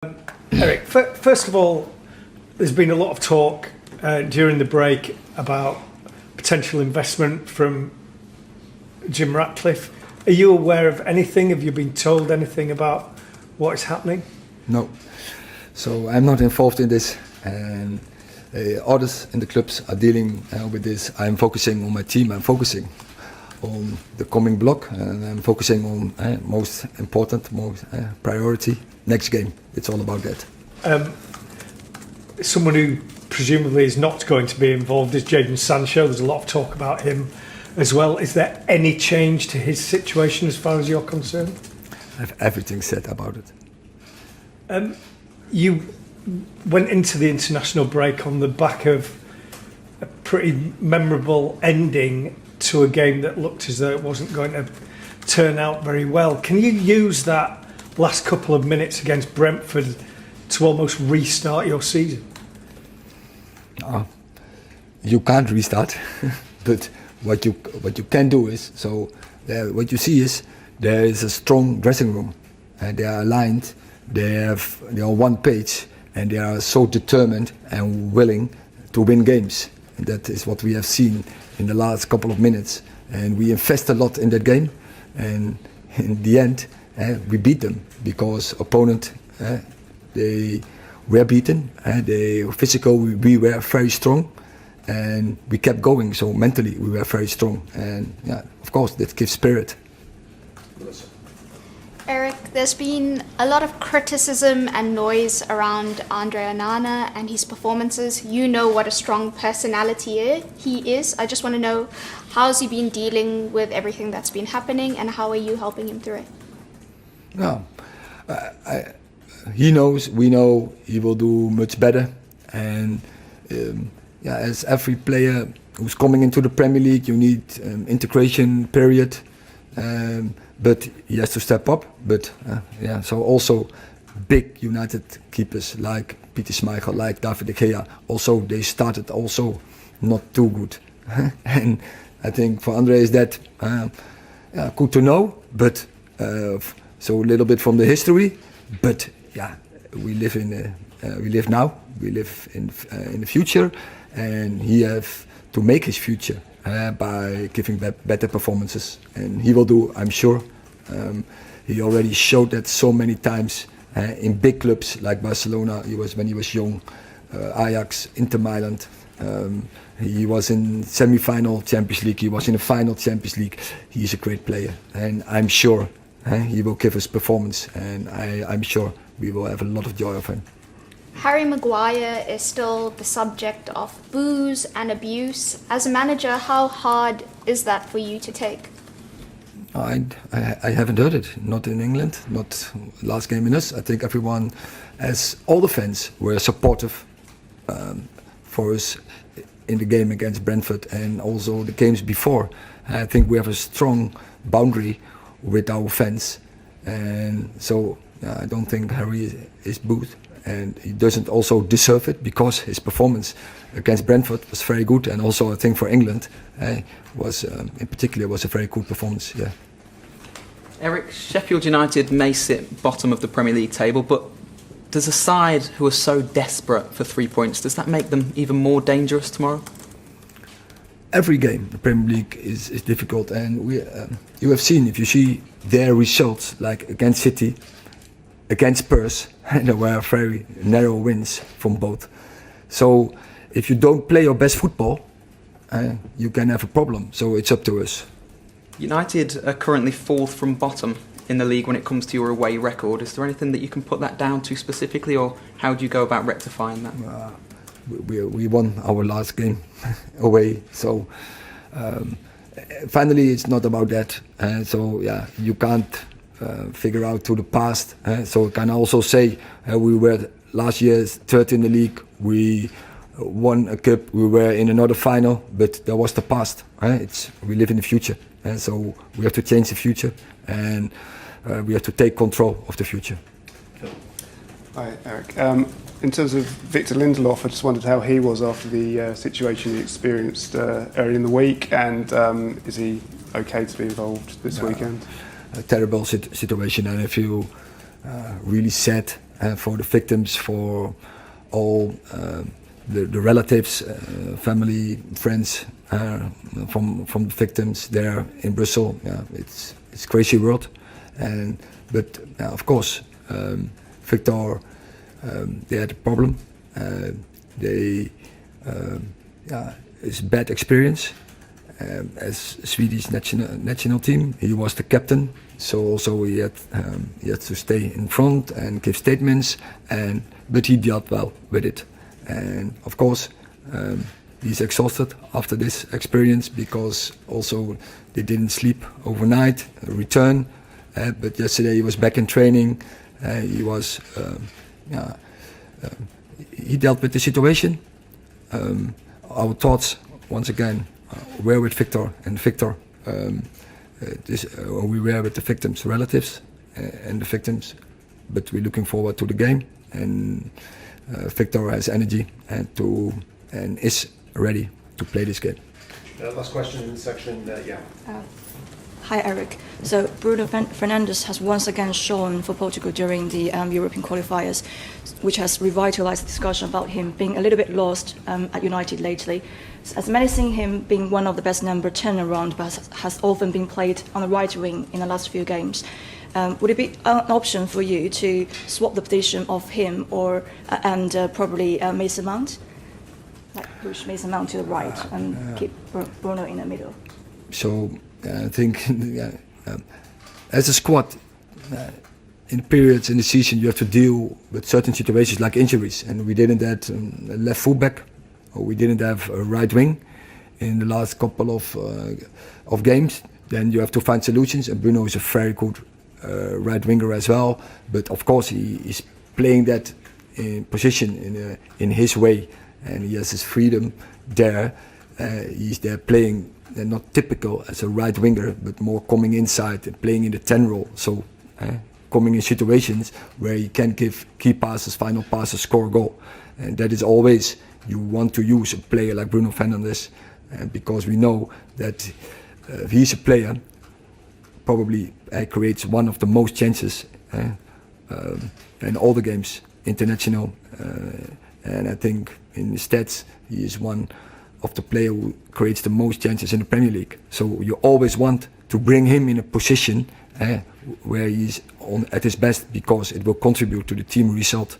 Erik, first of all, there's been a lot of talk during the break about potential investment from Jim Ratcliffe. Are you aware of anything? Have you been told anything about what is happening? No. So I'm not involved in this, and others in the clubs are dealing with this. I'm focusing on my team. I'm focusing on the coming block, and I'm focusing on most important, most priority next game. It's all about that. Someone who presumably is not going to be involved is Jadon Sancho. There's a lot of talk about him as well. Is there any change to his situation as far as you're concerned? I have everything said about it. You went into the international break on the back of a pretty memorable ending to a game that looked as though it wasn't going to turn out very well. Can you use that last couple of minutes against Brentford to almost restart your season? You can't restart, but what you can do is, what you see is there is a strong dressing room, and they are aligned. They're on one page, and they are so determined and willing to win games. And that is what we have seen in the last couple of minutes. And we invest a lot in that game, and in the end, we beat them because opponent they were beaten. They were physical. We were very strong, and we kept going. So mentally, we were very strong, and yeah, of course, that gives spirit. Erik, there's been a lot of criticism and noise around Andre Onana and his performances. You know what a strong personality he is. I just want to know, how's he been dealing with everything that's been happening, and how are you helping him through it? No, he knows, we know he will do much better. And as every player who's coming into the Premier League, you need integration period. But he has to step up. But so also big United keepers like Peter Schmeichel, like David de Gea, also they started also not too good. And I think for Andre is that good to know, but so a little bit from the history. But we live now, we live in the future, and he have to make his future by giving better performances, and he will do, I'm sure. He already showed that so many times in big clubs like Barcelona. When he was young, Ajax, Inter Milan. He was in semi-final Champions League. He was in the final Champions League. He's a great player, and I'm sure he will give us performance, and I'm sure we will have a lot of joy of him. Harry Maguire is still the subject of boos and abuse. As a manager, how hard is that for you to take? I haven't heard it. Not in England, not last game in us. I think everyone, as all the fans, were supportive for us in the game against Brentford and also the games before. I think we have a strong boundary with our fans, and so I don't think Harry is booed. And he doesn't also deserve it because his performance against Brentford was very good, and also I think for England was in particular was a very good performance. Yeah. Erik, Sheffield United may sit bottom of the Premier League table, but does a side who are so desperate for 3 points, does that make them even more dangerous tomorrow? Every game the Premier League is difficult, and you have seen, if you see their results like against City, against Spurs, there were very narrow wins from both. So if you don't play your best football, you can have a problem. So it's up to us. United are currently fourth from bottom in the league when it comes to your away record. Is there anything that you can put that down to specifically, or how do you go about rectifying that? We won our last game away. So finally, it's not about that. You can't figure out to the past. So I can also say we were last year third in the league. We won a cup. We were in another final, but that was the past. We live in the future, so we have to change the future, and we have to take control of the future. Hi, Erik. In terms of Victor Lindelof, I just wondered how he was after the situation he experienced early in the week, and is he okay to be involved this weekend? A terrible situation, and I feel really sad for the victims, for all the relatives, family, friends from the victims there in Brussels. Yeah, it's crazy world, but of course, Victor, they had a problem. It's a bad experience. As Swedish national team, he was the captain, so also he had to stay in front and give statements, but he dealt well with it. And of course, he's exhausted after this experience because also they didn't sleep overnight, return. But yesterday he was back in training. He dealt with the situation. Our thoughts, once again, were with Victor, and Victor, we were with the victims' relatives and the victims, but we're looking forward to the game, and Victor has energy and is ready to play this game. Last question in section, Hi, Erik. So Bruno Fernandes has once again shown for Portugal during the European qualifiers, which has revitalized the discussion about him being a little bit lost at United lately. As many seen him being one of the best number 10 around, but has often been played on the right wing in the last few games. Would it be an option for you to swap the position of him and probably Mason Mount? Like push Mason Mount to the right and keep Bruno in the middle? So I think as a squad, in periods in the season you have to deal with certain situations like injuries, and we didn't have a left fullback, or we didn't have a right wing in the last couple of games. Then you have to find solutions, and Bruno is a very good right winger as well. But of course he is playing that position in his way, and he has his freedom there. He's there playing. They're not typical as a right winger, but more coming inside and playing in the 10 role. So coming in situations where he can give key passes, final passes, score a goal. And that is always, you want to use a player like Bruno Fernandes, because we know that he's a player, probably creates one of the most chances in all the games, international. And I think in the stats, he is one of the player who creates the most chances in the Premier League. So you always want to bring him in a position where he's at his best, because it will contribute to the team result